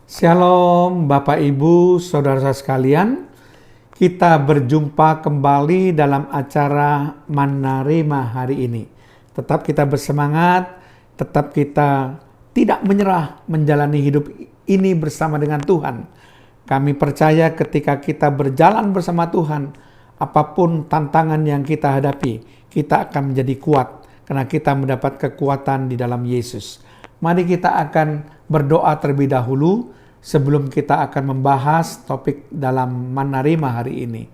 Shalom Bapak Ibu, Saudara sekalian. Kita berjumpa kembali dalam acara Menerima hari ini. Tetap kita bersemangat, tetap kita tidak menyerah menjalani hidup ini bersama dengan Tuhan. Kami percaya ketika kita berjalan bersama Tuhan, apapun tantangan yang kita hadapi, kita akan menjadi kuat karena kita mendapat kekuatan di dalam Yesus. Mari kita akan berdoa terlebih dahulu sebelum kita akan membahas topik dalam Menerima hari ini.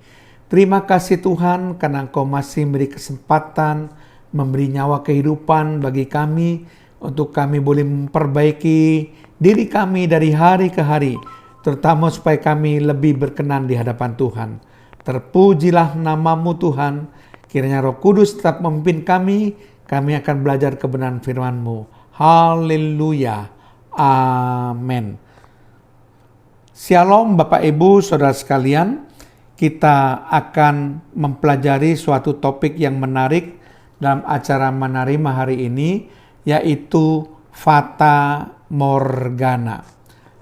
Terima kasih Tuhan karena Engkau masih memberi kesempatan, memberi nyawa kehidupan bagi kami, untuk kami boleh memperbaiki diri kami dari hari ke hari, terutama supaya kami lebih berkenan di hadapan Tuhan. Terpujilah nama-Mu Tuhan, kiranya Roh Kudus tetap memimpin kami akan belajar kebenaran firman-Mu. Haleluya. Amin. Shalom Bapak Ibu Saudara sekalian. Kita akan mempelajari suatu topik yang menarik dalam acara Menerima hari ini, yaitu Fata Morgana.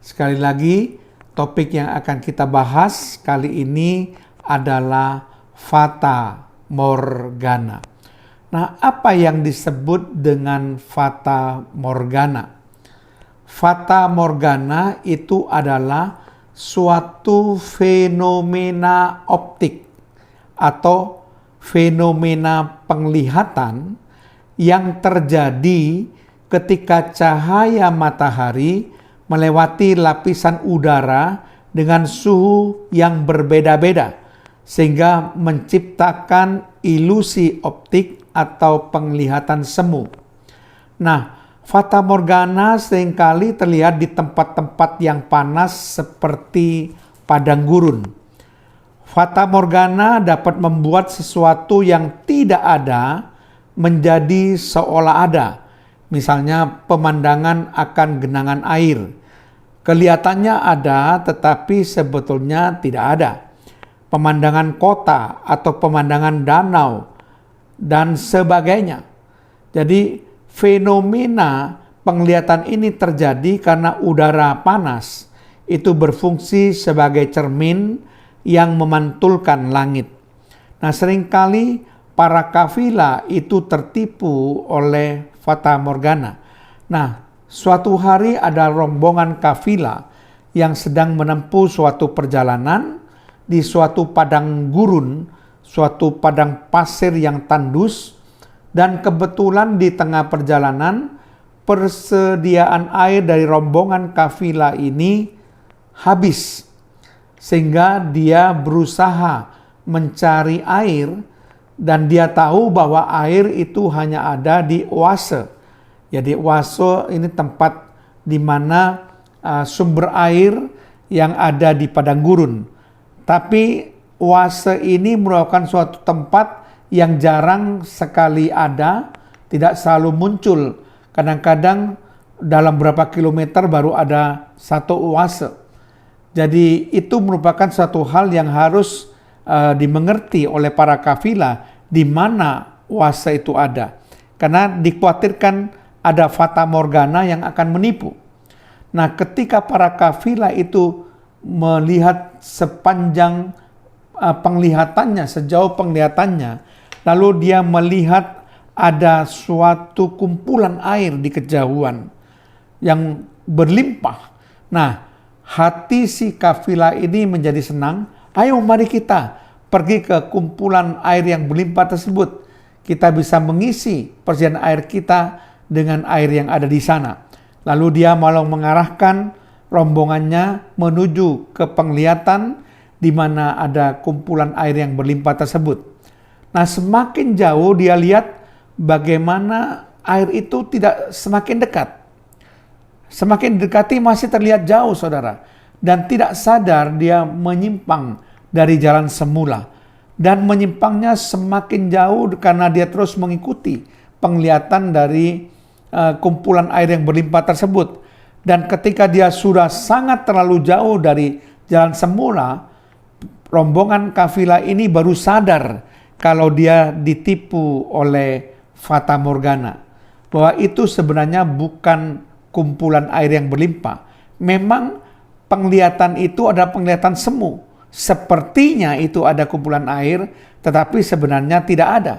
Sekali lagi, topik yang akan kita bahas kali ini adalah Fata Morgana. Nah, apa yang disebut dengan Fata Morgana? Fata Morgana itu adalah suatu fenomena optik atau fenomena penglihatan yang terjadi ketika cahaya matahari melewati lapisan udara dengan suhu yang berbeda-beda, sehingga menciptakan ilusi optik atau penglihatan semu. Nah, Fata Morgana seringkali terlihat di tempat-tempat yang panas seperti padang gurun. Fata Morgana dapat membuat sesuatu yang tidak ada menjadi seolah ada. Misalnya pemandangan akan genangan air. Kelihatannya ada tetapi sebetulnya tidak ada. Pemandangan kota atau pemandangan danau dan sebagainya. Jadi fenomena penglihatan ini terjadi karena udara panas itu berfungsi sebagai cermin yang memantulkan langit. Nah, seringkali para kafilah itu tertipu oleh Fata Morgana. Nah, suatu hari ada rombongan kafilah yang sedang menempuh suatu perjalanan di suatu padang gurun, suatu padang pasir yang tandus, dan kebetulan di tengah perjalanan persediaan air dari rombongan kafilah ini habis, sehingga dia berusaha mencari air dan dia tahu bahwa air itu hanya ada di oase. Jadi oase ini tempat di mana sumber air yang ada di padang gurun. Tapi oase ini merupakan suatu tempat yang jarang sekali ada, tidak selalu muncul. Kadang-kadang dalam beberapa kilometer baru ada satu oase. Jadi itu merupakan suatu hal yang harus dimengerti oleh para kafilah di mana oase itu ada. Karena dikhawatirkan ada Fata Morgana yang akan menipu. Nah, ketika para kafilah itu melihat sepanjang penglihatannya, sejauh penglihatannya, lalu dia melihat ada suatu kumpulan air di kejauhan yang berlimpah. Nah, hati si kafilah ini menjadi senang. Ayo mari kita pergi ke kumpulan air yang berlimpah tersebut. Kita bisa mengisi persediaan air kita dengan air yang ada di sana. Lalu dia malah mengarahkan rombongannya menuju ke penglihatan di mana ada kumpulan air yang berlimpah tersebut. Nah, semakin jauh dia lihat bagaimana air itu tidak semakin dekat. Semakin dekati masih terlihat jauh, saudara. Dan tidak sadar dia menyimpang dari jalan semula. Dan menyimpangnya semakin jauh karena dia terus mengikuti penglihatan dari kumpulan air yang berlimpah tersebut. Dan ketika dia sudah sangat terlalu jauh dari jalan semula, rombongan kafilah ini baru sadar kalau dia ditipu oleh Fata Morgana. Bahwa itu sebenarnya bukan kumpulan air yang berlimpah. Memang penglihatan itu adalah penglihatan semu. Sepertinya itu ada kumpulan air, tetapi sebenarnya tidak ada.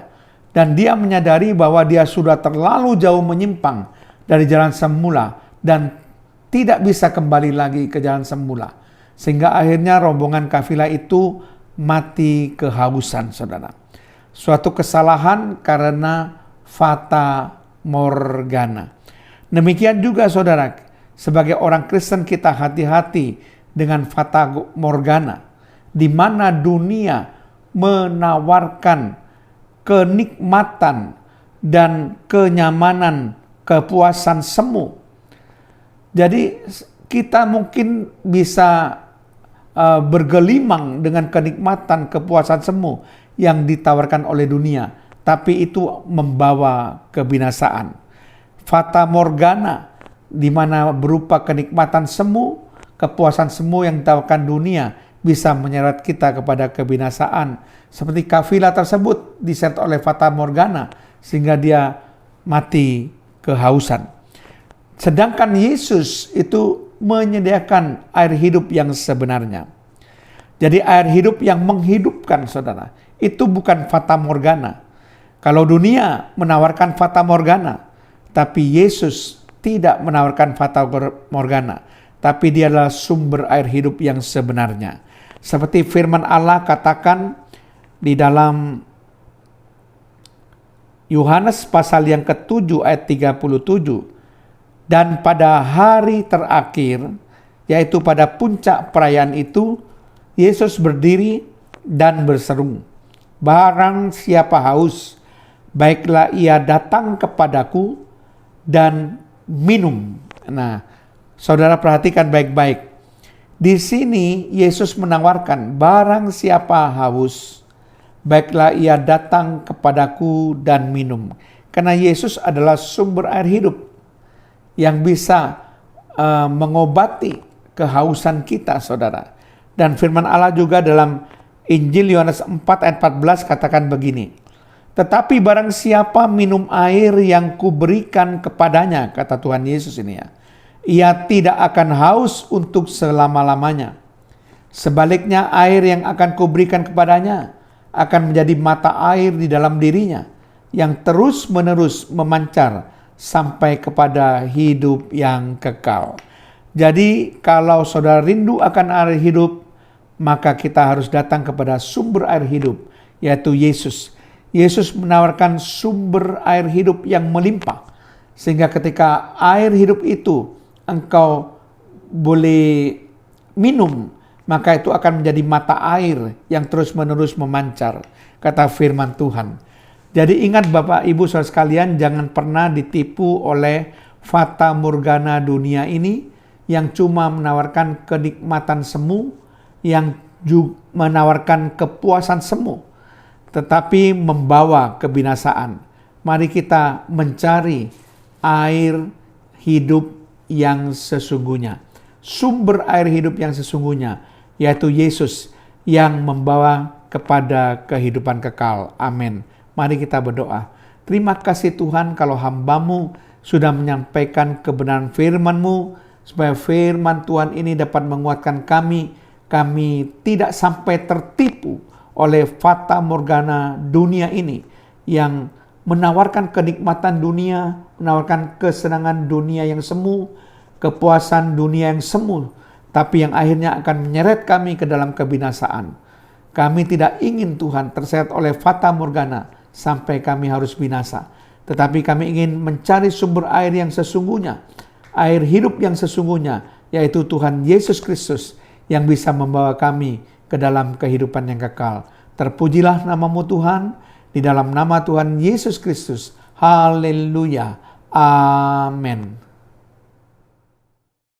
Dan dia menyadari bahwa dia sudah terlalu jauh menyimpang dari jalan semula dan tidak bisa kembali lagi ke jalan semula. Sehingga akhirnya rombongan kafilah itu mati kehausan, saudara. Suatu kesalahan karena fata morgana. Demikian juga saudara, sebagai orang Kristen kita hati-hati dengan fata morgana, di mana dunia menawarkan kenikmatan dan kenyamanan, kepuasan semu. Jadi kita mungkin bisa bergelimang dengan kenikmatan, kepuasan semu yang ditawarkan oleh dunia, tapi itu membawa kebinasaan. Fata morgana, di mana berupa kenikmatan semu, kepuasan semu yang ditawarkan dunia, bisa menyeret kita kepada kebinasaan. Seperti kafilah tersebut diseret oleh fata morgana, sehingga dia mati kehausan. Sedangkan Yesus itu menyediakan air hidup yang sebenarnya. Jadi air hidup yang menghidupkan, saudara. Itu bukan fata morgana. Kalau dunia menawarkan fata morgana, tapi Yesus tidak menawarkan fata morgana, tapi dia adalah sumber air hidup yang sebenarnya. Seperti firman Allah katakan di dalam Yohanes pasal yang ke-7 ayat 37, dan pada hari terakhir, yaitu pada puncak perayaan itu, Yesus berdiri dan berseru, "Barang siapa haus, baiklah ia datang kepadaku dan minum." Nah, saudara perhatikan baik-baik. Di sini Yesus menawarkan, barang siapa haus, baiklah ia datang kepadaku dan minum. Karena Yesus adalah sumber air hidup yang bisa mengobati kehausan kita, saudara. Dan firman Allah juga dalam Injil Yohanes 4 ayat 14 katakan begini, "Tetapi barang siapa minum air yang kuberikan kepadanya," kata Tuhan Yesus ini ya, "ia tidak akan haus untuk selama-lamanya. Sebaliknya air yang akan kuberikan kepadanya akan menjadi mata air di dalam dirinya, yang terus-menerus memancar sampai kepada hidup yang kekal." Jadi kalau saudara rindu akan air hidup, maka kita harus datang kepada sumber air hidup, yaitu Yesus. Yesus menawarkan sumber air hidup yang melimpah, sehingga ketika air hidup itu engkau boleh minum, maka itu akan menjadi mata air yang terus-menerus memancar, kata firman Tuhan. Jadi ingat Bapak Ibu Saudara sekalian, jangan pernah ditipu oleh fata morgana dunia ini yang cuma menawarkan kenikmatan semu, yang juga menawarkan kepuasan semu, tetapi membawa kebinasaan. Mari kita mencari air hidup yang sesungguhnya. Sumber air hidup yang sesungguhnya, yaitu Yesus yang membawa kepada kehidupan kekal. Amin. Mari kita berdoa. Terima kasih Tuhan kalau hamba-Mu sudah menyampaikan kebenaran firman-Mu, supaya firman Tuhan ini dapat menguatkan kami tidak sampai tertipu oleh fata morgana dunia ini yang menawarkan kenikmatan dunia, menawarkan kesenangan dunia yang semu, kepuasan dunia yang semu, tapi yang akhirnya akan menyeret kami ke dalam kebinasaan. Kami tidak ingin Tuhan terseret oleh fata morgana sampai kami harus binasa. Tetapi kami ingin mencari sumber air yang sesungguhnya, air hidup yang sesungguhnya, yaitu Tuhan Yesus Kristus yang bisa membawa kami ke dalam kehidupan yang kekal. Terpujilah nama-Mu Tuhan, di dalam nama Tuhan Yesus Kristus. Haleluya. Amin.